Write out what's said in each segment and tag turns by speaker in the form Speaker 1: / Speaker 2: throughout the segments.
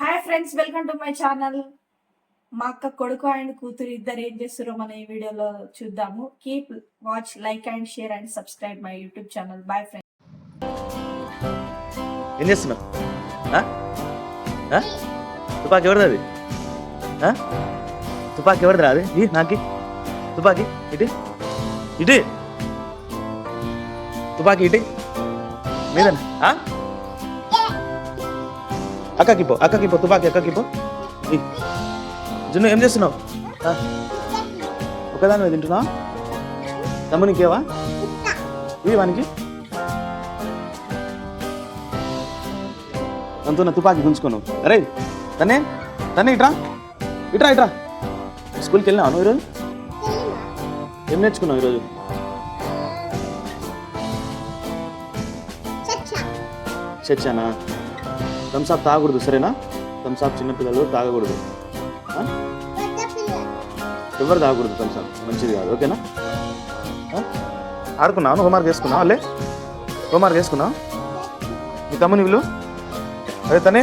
Speaker 1: Hi friends, welcome to my channel. మా అక్క కొడుకు అండ్ కూతురు ఇద్దరు ఏం చేస్తారో మన ఈ వీడియోలో చూద్దాము. Keep watch, like and share and subscribe my YouTube channel. Bye friends.
Speaker 2: ఏం చేస్తున్నావు? తుపాకి ఎవరిది అది? తుపాకి ఎవరిది అది? నాకి తుపాకి ఇటు ఇటు తుపాకి ఇటు మీదనా? అక్కకిపో తుపాకి అక్కకిపో. జున్ను ఏం చేస్తున్నావు? ఒకదాని మీద తింటున్నావు? తమ్మునికేవా ఇవి వానికి? అంత తుపాకి గుంజుకున్నావు. అరే తనే ఇట్రా ఇట్రా ఇట్రా. స్కూల్కి వెళ్ళినావు నువ్వు ఈరోజు? ఏం నేర్చుకున్నావు ఈరోజు? చచ్చానా? థమ్సాప్ తాగకూడదు, సరేనా? థమ్సాప్ చిన్నపిల్లలు తాగకూడదు, ఎవరు తాగకూడదు థమ్సాప్, మంచిది కాదు, ఓకేనా? ఆడుకున్నావు? హోంవర్క్ వేసుకున్నావు? అల్లే హోంవర్క్ వేసుకున్నావు? మీ తమ్ముని వీళ్ళు? అరే తనే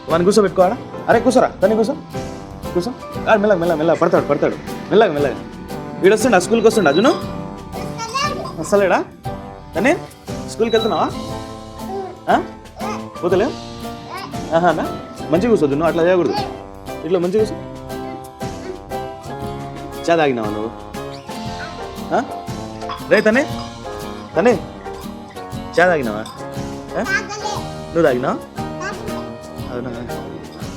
Speaker 2: వాడిని కూర్చోబెట్టుకోవాలా? అరే కూర్చోరా, తనే కూర్చో మెల్లగా పడతాడు మెల్లగా. వీడు వస్తుండా? స్కూల్కి వస్తుండా? అజును వస్తలేడా? తనే స్కూల్కి వెళ్తున్నావా? పోతలే? ఆహానా, మంచిగా కూర్చోద్దు, నువ్వు అట్లా చేయకూడదు. ఇట్లా మంచిగా కూర్చో. చా తాగినావా నువ్వు? రే తనే చా తాగినావా? నువ్వు తాగినావా? అవునా?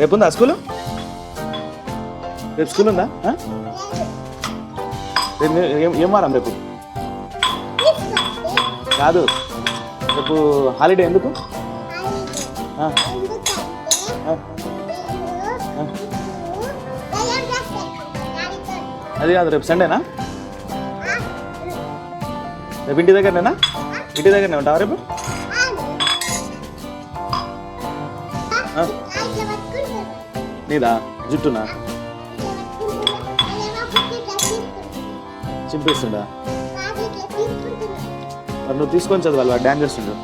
Speaker 2: రేపు ఉందా స్కూలు? రేపు స్కూల్ ఉందా? ఏం వారం రేపు? కాదు, రేపు హాలిడే ఎందుకు? అది కాదు, రేపు సండేనా? రేపు ఇంటి దగ్గరనేనా? ఇంటి దగ్గరనే ఉంటావా రేపు? నీదా జుట్టునా? చింపేస్తుండా? మరి నువ్వు తీసుకొని చదవాలి, వాడు డ్యాన్స్ చేస్తుండు.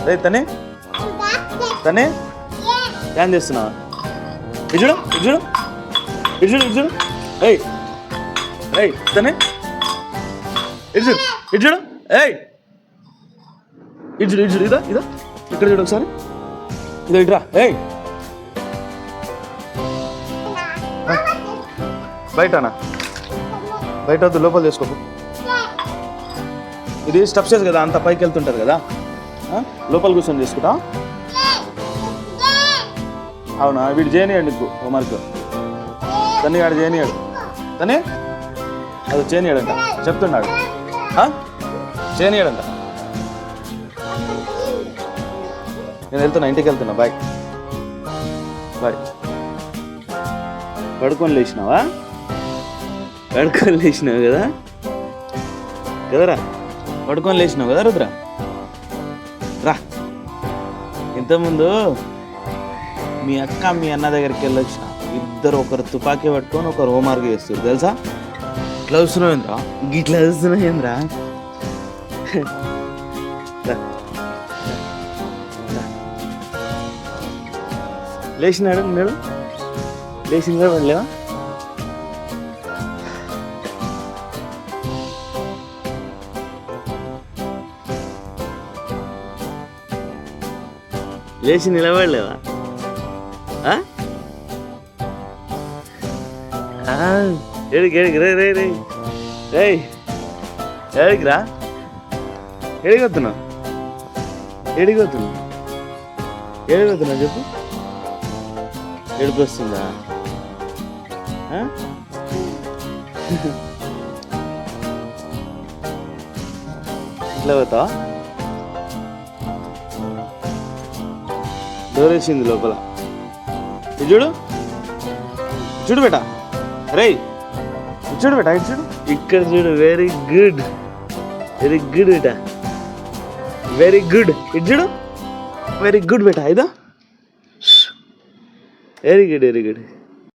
Speaker 2: రే తనే డ్యాన్స్ చేస్తున్నావా? ఇజుడు ఏయ్ తనే ఇజుడు ఏయ్ ఇజుడు ఇదా ఇక్కడ చూడు ఒకసారి, ఇదో ఇట్రా. ఏయ్ బయటనా? బయట వద్దు, లోపల చేసుకో. ఇది స్టెప్స్ కదా, అంత పైకి వెళ్తుంటారు కదా, లోపల కూర్చొని చేసుకుంటా. అవునా? వీడు చేయనియాడు నీకు హోంవర్క్, తన్ని వాడు చేయనియాడు. తనే అది చేయనియాడంట, చెప్తున్నాడు చేయనియాడంట. నేను వెళ్తున్నా, ఇంటికి వెళ్తున్నా. బాయ్. పడుకొని లేచినావా కదరా? పడుకొని లేచినావు కదా రుద్ర? రా, ఇంతకుముందు మీ అక్క మీ అన్న దగ్గరికి వెళ్ళొచ్చిన ఇద్దరు, ఒకరు తుపాకీ పట్టుకొని ఒకరు హోంవర్క్ చేస్తారు, తెలుసా? ఇట్లా చూస్తున్నావు ఏంద్రా? ఇట్లా చూస్తున్నావు ఏంద్రా? లేచినాడు నేను లేచిందా వెళ్ళలేవా? లేచి నిలబడలేవా? ఏడికి రా, ఎడిగొద్దున్నావు చెప్పు. ఏడుపు వస్తుందా? ఇట్లా పోతావా? డోర్ వేసింది లోపల. చూడు బేటా, రే చూడు బేటా, ఇక్కడ చూడు. వెరీ గుడ్ బేటా, వెరీ గుడ్. ఇటు చూడు, వెరీ గుడ్ బేటా. ఇదో వెరీ గుడ్.